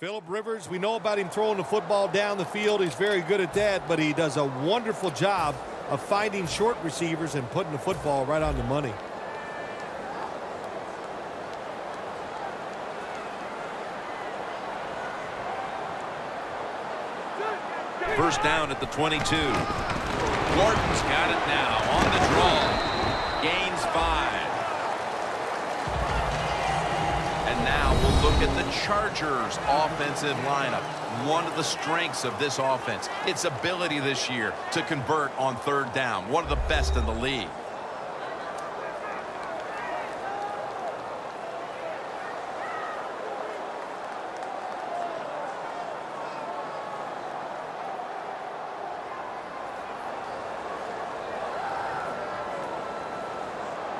Phillip Rivers, we know about him throwing the football down the field. He's very good at that, but he does a wonderful job of finding short receivers and putting the football right on the money. First down at the 22. Gordon's got it now on the draw. Gains 5. And now we'll look at the Chargers offensive lineup. One of the strengths of this offense, its ability this year to convert on third down. One of the best in the league.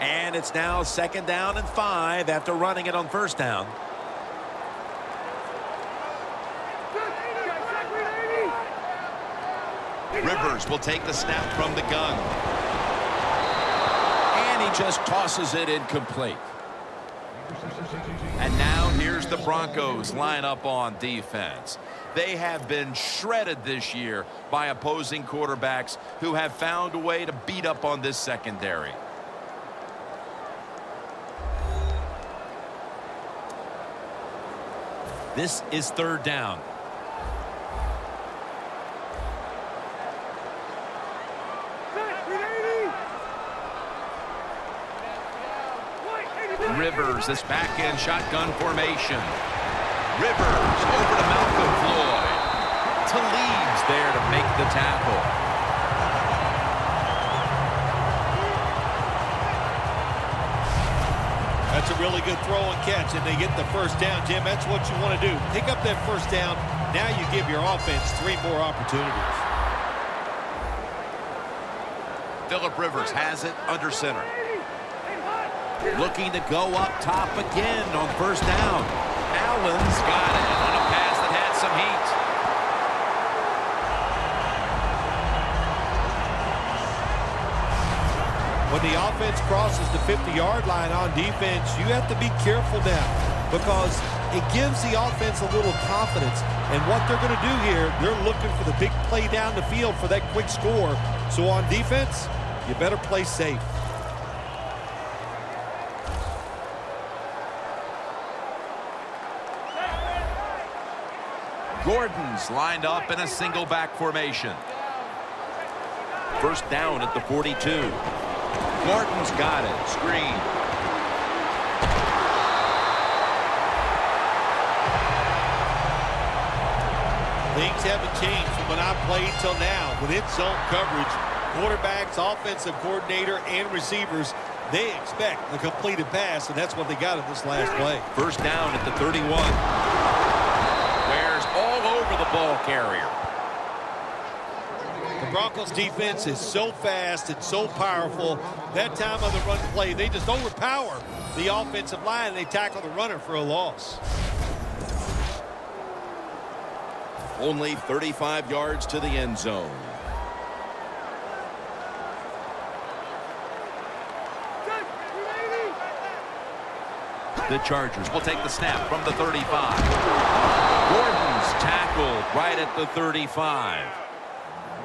And it's now 2nd down and 5 after running it on first down. Rivers will take the snap from the gun. And he just tosses it incomplete. And now here's the Broncos line up on defense. They have been shredded this year by opposing quarterbacks who have found a way to beat up on this secondary. This is 3rd down. Rivers, this back-end shotgun formation. Rivers over to Malcolm Floyd. Talib's there to make the tackle. That's a really good throw and catch, and they get the first down, Jim. That's what you want to do. Pick up that first down. Now you give your offense 3 more opportunities. Phillip Rivers has it under center. Looking to go up top again on first down. Allen's got it on a pass that had some heat. When the offense crosses the 50-yard line on defense, you have to be careful now because it gives the offense a little confidence. And what they're going to do here, they're looking for the big play down the field for that quick score. So on defense, you better play safe. Gordon's lined up in a single back formation. First down at the 42. Gordon's got it. Screen. Things haven't changed from when I played till now. When it's zone coverage, quarterbacks, offensive coordinator, and receivers, they expect a completed pass, and that's what they got in this last play. First down at the 31. Wears all over the ball carrier. The Broncos defense is so fast and so powerful. That time on the run play, they just overpower the offensive line, and they tackle the runner for a loss. Only 35 yards to the end zone. The Chargers will take the snap from the 35. Gordon's tackled right at the 35.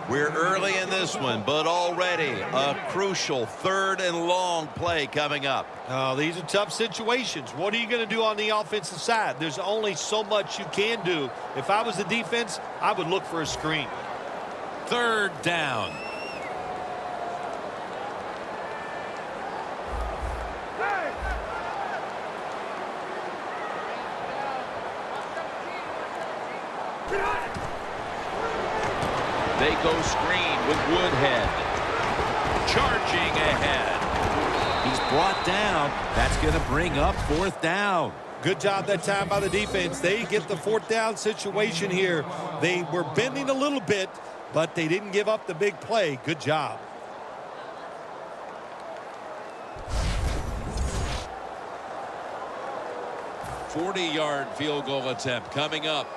We're early in this one, but already a crucial 3rd and long play coming up. Oh, these are tough situations. What are you going to do on the offensive side? There's only so much you can do. If I was the defense, I would look for a screen. 3rd down. They go screen with Woodhead. Charging ahead. He's brought down. That's going to bring up 4th down. Good job that time by the defense. They get the 4th down situation here. They were bending a little bit, but they didn't give up the big play. Good job. A 40-yard field goal attempt coming up.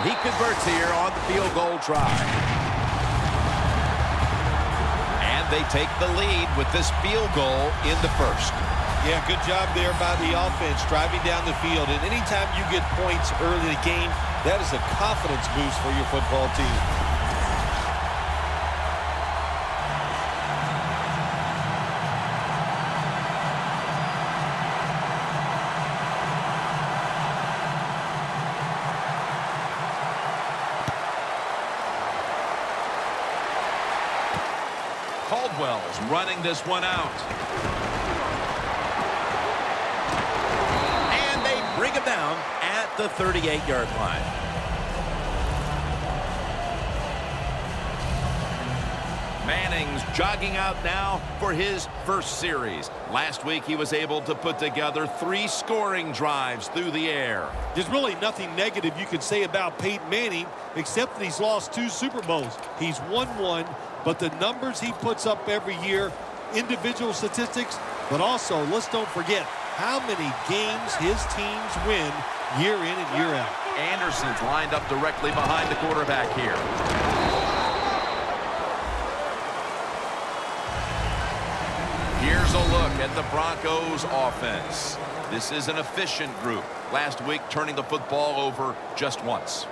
He converts here on the field goal try. they take the lead with this field goal in the first. Yeah, good job there by the offense, driving down the field. And anytime you get points early in the game, that is a confidence boost for your football team. Caldwell's running this one out. And they bring him down at the 38-yard line. Manning's jogging out now for his first series. Last week he was able to put together 3 scoring drives through the air. There's really nothing negative you can say about Peyton Manning except that he's lost 2 Super Bowls. He's won 1, but the numbers he puts up every year, individual statistics, but also let's don't forget how many games his teams win year in and year out. Anderson's lined up directly behind the quarterback here. Here's a look at the Broncos offense. This is an efficient group. Last week turning the football over just once.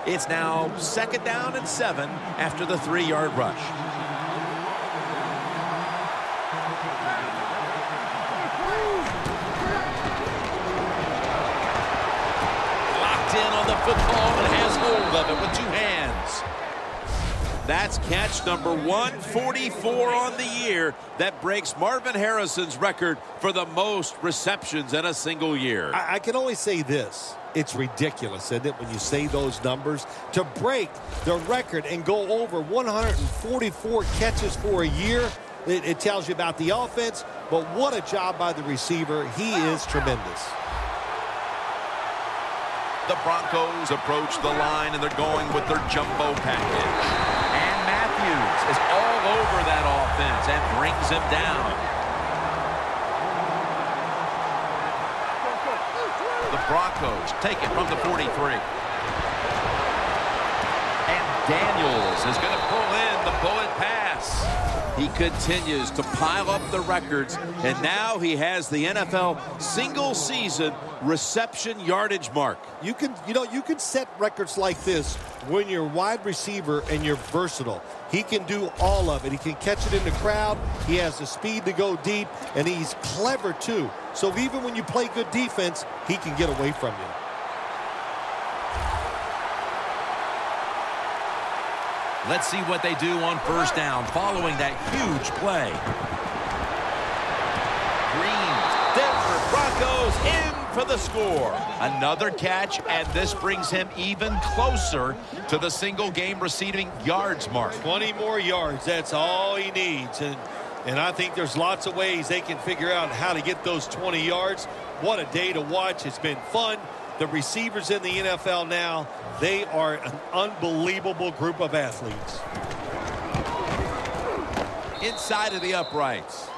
It's now 2nd down and 7 after the 3-yard rush. Locked in on the football and has hold of it with 2 hands. That's catch number 144 on the year. That breaks Marvin Harrison's record for the most receptions in a single year. I can only say this. It's ridiculous, isn't it, when you say those numbers? To break the record and go over 144 catches for a year, it tells you about the offense, but what a job by the receiver. He is tremendous. The Broncos approach the line, and they're going with their jumbo package. And Matthews is all over that offense and brings him down. The Broncos take it from the 43. And Daniels is going to pull in the bullet pass. He continues to pile up the records, and now he has the NFL single-season reception yardage mark. You can set records like this when you're wide receiver and you're versatile. He can do all of it. He can catch it in the crowd. He has the speed to go deep, and he's clever too. So even when you play good defense, he can get away from you. Let's see what they do on 1st down following that huge play. Green, Denver Broncos in for the score. Another catch, and this brings him even closer to the single-game receiving yards mark. 20 more yards, that's all he needs. And I think there's lots of ways they can figure out how to get those 20 yards. What a day to watch. It's been fun. The receivers in the NFL now, they are an unbelievable group of athletes. Inside of the uprights.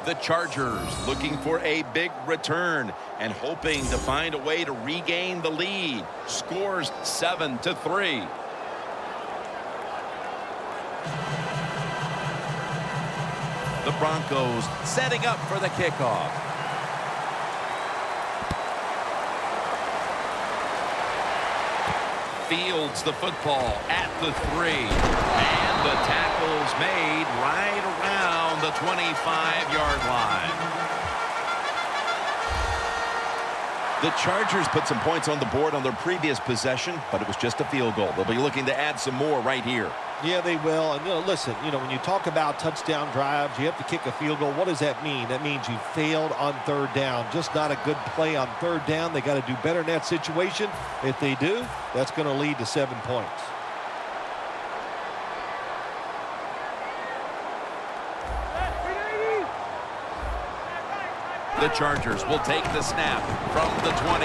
The Chargers looking for a big return and hoping to find a way to regain the lead. Scores 7-3. The Broncos setting up for the kickoff. Fields the football at the 3. And the tackle's made right around the 25-yard line. The Chargers put some points on the board on their previous possession, but it was just a field goal. They'll be looking to add some more right here. Yeah, they will. And listen, when you talk about touchdown drives, you have to kick a field goal. What does that mean? That means you failed on 3rd down. Just not a good play on 3rd down. They got to do better in that situation. If they do, that's going to lead to 7 points. The Chargers will take the snap from the 25.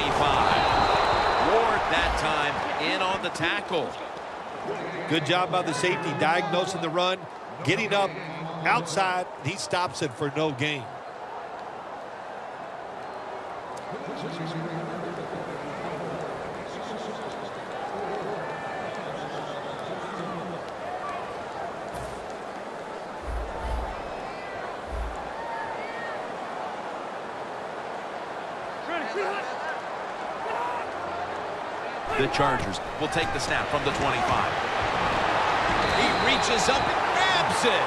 Ward that time in on the tackle. Good job by the safety diagnosing the run, getting up outside. He stops it for no gain. The Chargers will take the snap from the 25. He reaches up and grabs it.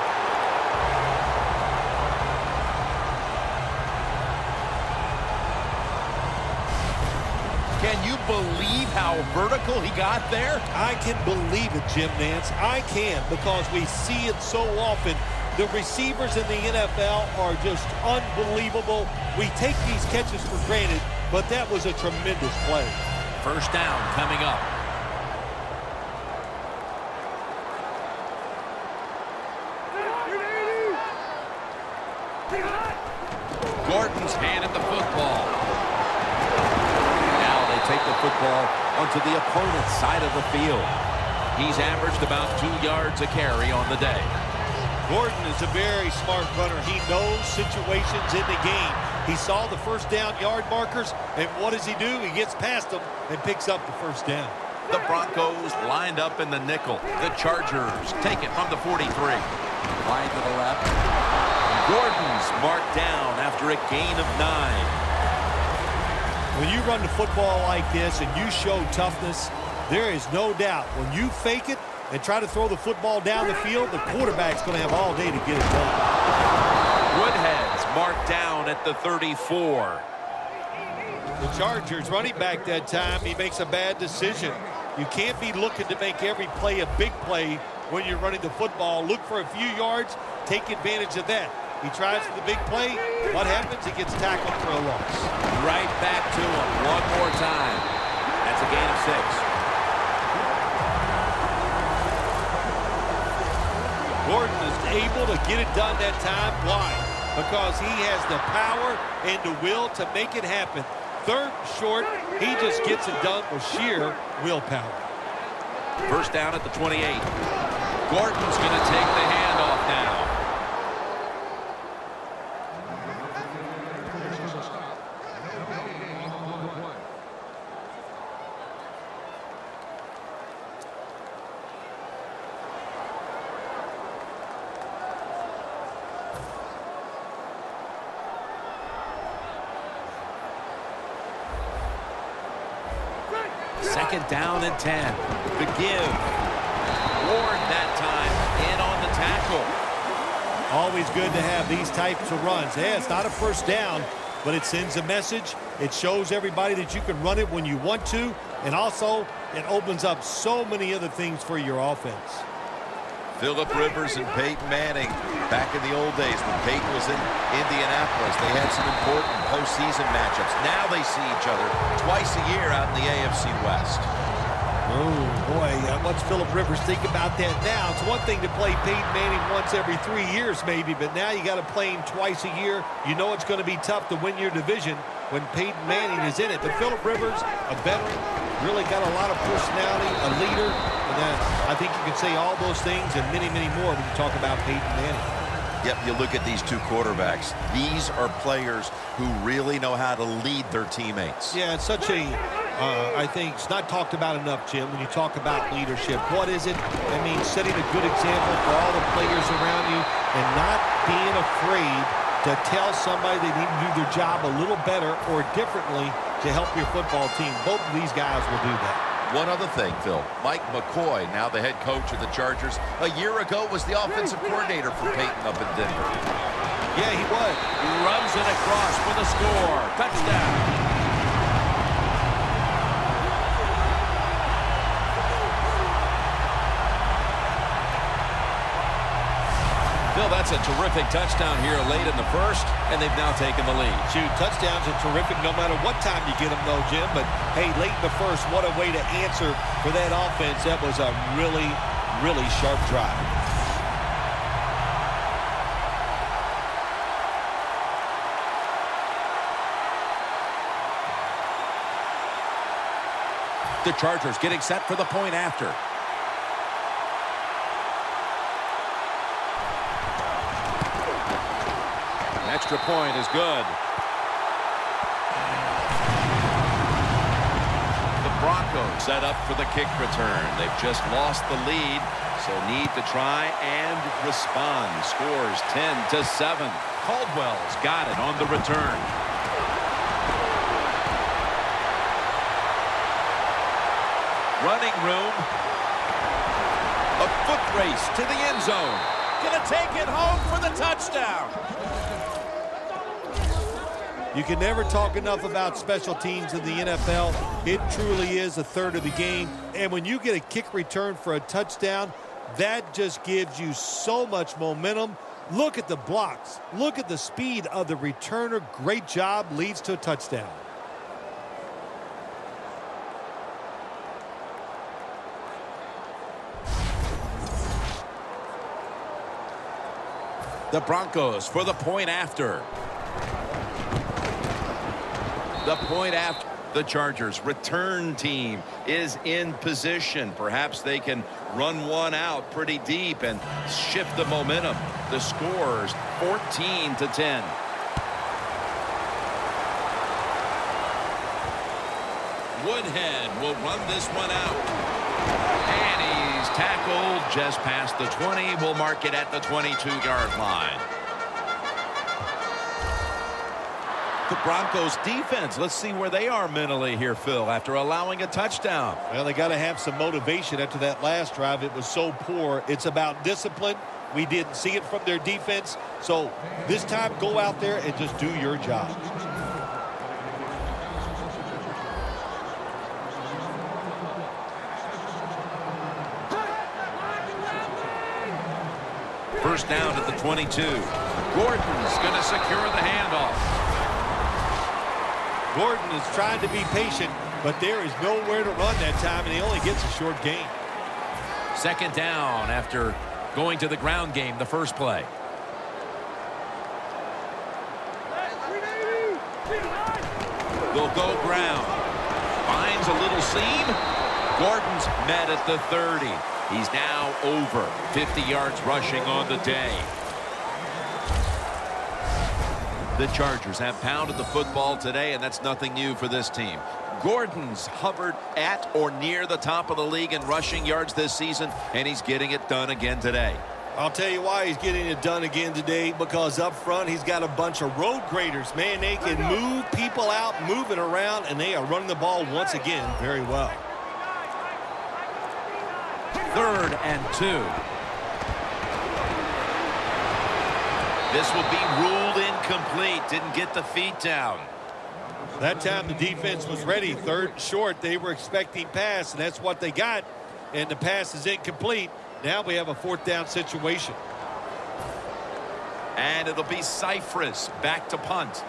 Can you believe how vertical he got there? I can believe it, Jim Nance. I can, because we see it so often. The receivers in the NFL are just unbelievable. We take these catches for granted, but that was a tremendous play. First down coming up. Gordon's hand at the football. Now they take the football onto the opponent's side of the field. He's averaged about 2 yards a carry on the day. Gordon is a very smart runner. He knows situations in the game. He saw the first down yard markers, and what does he do? He gets past them and picks up the first down. The Broncos lined up in the nickel. The Chargers take it from the 43. Wide to the left. Gordon's marked down after a gain of 9. When you run the football like this and you show toughness, there is no doubt when you fake it and try to throw the football down the field, the quarterback's going to have all day to get it done. Woodhead's marked down at the 34. The Chargers running back that time, he makes a bad decision. You can't be looking to make every play a big play when you're running the football. Look for a few yards, take advantage of that. He tries for the big play. What happens? He gets tackled for a loss. Right back to him one more time. That's a gain of 6. Gordon is able to get it done that time. Why? Because he has the power and the will to make it happen. Third and short, he just gets it done with sheer willpower. First down at the 28. Gordon's going to take the handoff now. Second down and 10. The give. Ward that time in on the tackle. Always good to have these types of runs. Yeah, it's not a first down, but it sends a message. It shows everybody that you can run it when you want to, and also it opens up so many other things for your offense. Phillip Rivers and Peyton Manning. Back in the old days when Peyton was in Indianapolis, they had some important postseason matchups. Now they see each other twice a year out in the AFC West. Oh, boy, what's Phillip Rivers think about that now? It's one thing to play Peyton Manning once every 3 years maybe, but now you got to play him twice a year. You know it's going to be tough to win your division when Peyton Manning is in it. But Phillip Rivers, a veteran, really got a lot of personality, a leader. And I think you can say all those things and many, many more when you talk about Peyton Manning. Yep, you look at these two quarterbacks. These are players who really know how to lead their teammates. Yeah, it's such a, I think, it's not talked about enough, Jim, when you talk about leadership. What is it? I mean, setting a good example for all the players around you and not being afraid to tell somebody they need to do their job a little better or differently to help your football team. Both of these guys will do that. One other thing, Phil. Mike McCoy, now the head coach of the Chargers, a year ago was the offensive coordinator for Peyton up in Denver. Yeah, he was. He runs it across for the score. Touchdown. Phil, that's a terrific touchdown here late in the first, and they've now taken the lead. Shoot, touchdowns are terrific no matter what time you get them, though, Jim. But, hey, late in the first, what a way to answer for that offense. That was a really, really sharp drive. The Chargers getting set for the point after. Extra point is good. Broncos set up for the kick return. They've just lost the lead, so need to try and respond. Scores 10-7. Caldwell's got it on the return. Running room. A foot race to the end zone. Gonna take it home for the touchdown. You can never talk enough about special teams in the NFL. It truly is a third of the game. And when you get a kick return for a touchdown, that just gives you so much momentum. Look at the blocks. Look at the speed of the returner. Great job. Leads to a touchdown. The Broncos for the point after. The point after. The Chargers return team is in position. Perhaps they can run one out pretty deep and shift the momentum. The score's 14-10. Woodhead will run this one out. And he's tackled just past the 20. We'll mark it at the 22-yard line. The Broncos defense, let's see where they are mentally here, Phil, after allowing a touchdown. Well, they got to have some motivation after that last drive. It was so poor. It's about discipline. We didn't see it from their defense. So this time, go out there and just do your job. First down at the 22. Gordon's going to secure the handoff. Gordon is trying to be patient, but there is nowhere to run that time, and he only gets a short gain. Second down after going to the ground game the first play. They'll go ground. Finds a little seam. Gordon's met at the 30. He's now over 50 yards rushing on the day. The Chargers have pounded the football today, and that's nothing new for this team. Gordon's hovered at or near the top of the league in rushing yards this season, and he's getting it done again today. I'll tell you why he's getting it done again today, because up front he's got a bunch of road graders. Man, they can move people out, moving around, and they are running the ball once again very well. 3rd and 2. This will be ruled incomplete. Didn't get the feet down. That time the defense was ready. 3rd and short. They were expecting pass, and that's what they got. And the pass is incomplete. Now we have a 4th down situation. And it'll be Cypress back to punt.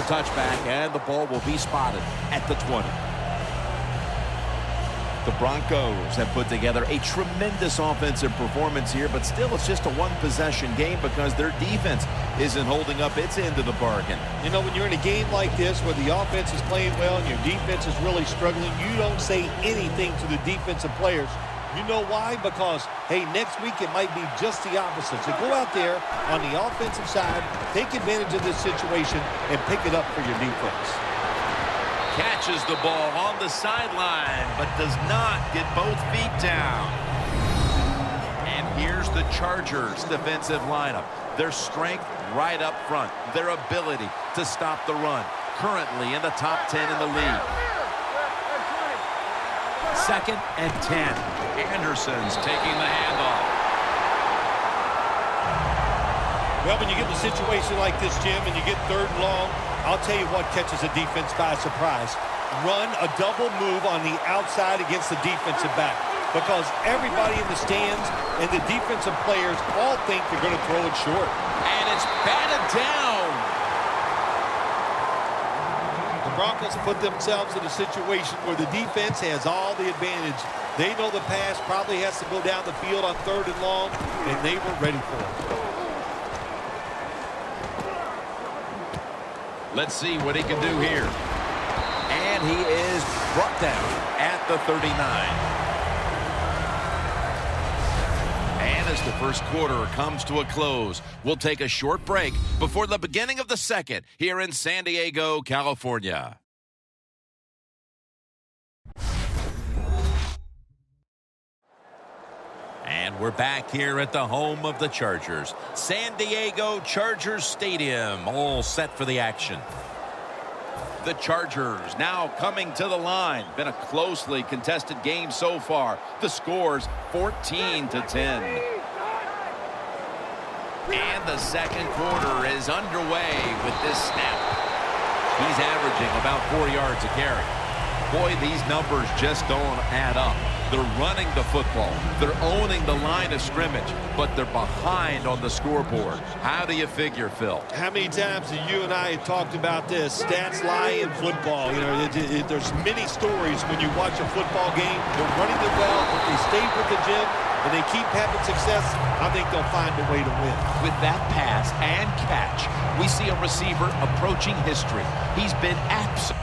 Touchback, and the ball will be spotted at the 20. The Broncos have put together a tremendous offensive performance here, but still it's just a one-possession game because their defense isn't holding up its end of the bargain. You know, when you're in a game like this where the offense is playing well and your defense is really struggling, you don't say anything to the defensive players. You know why? Because, hey, next week it might be just the opposite. So go out there on the offensive side, take advantage of this situation, and pick it up for your defense. Catches the ball on the sideline, but does not get both feet down. And here's the Chargers' defensive lineup. Their strength right up front. Their ability to stop the run. Currently in the top 10 in the league. 2nd and 10. Anderson's taking the handoff. Well, when you get in a situation like this, Jim, and you get 3rd and long, I'll tell you what catches a defense by surprise. Run a double move on the outside against the defensive back, because everybody in the stands and the defensive players all think they're going to throw it short. And it's batted down. The Broncos put themselves in a situation where the defense has all the advantage. They know the pass probably has to go down the field on 3rd and long, and they were ready for it. Let's see what he can do here. And And he is brought down at the 39. And as the first quarter comes to a close, we'll take a short break before the beginning of the second here in San Diego, California. And we're back here at the home of the Chargers, San Diego Chargers Stadium, all set for the action. The Chargers now coming to the line. Been a closely contested game so far. The score's 14-10. And the second quarter is underway with this snap. He's averaging about 4 yards a carry. Boy, these numbers just don't add up. They're running the football. They're owning the line of scrimmage, but they're behind on the scoreboard. How do you figure, Phil? How many times have you and I talked about this? Stats lie in football. You know, there's many stories when you watch a football game. They're running it well, but they stay with the gym and they keep having success. I think they'll find a way to win. With that pass and catch, we see a receiver approaching history. He's been absent.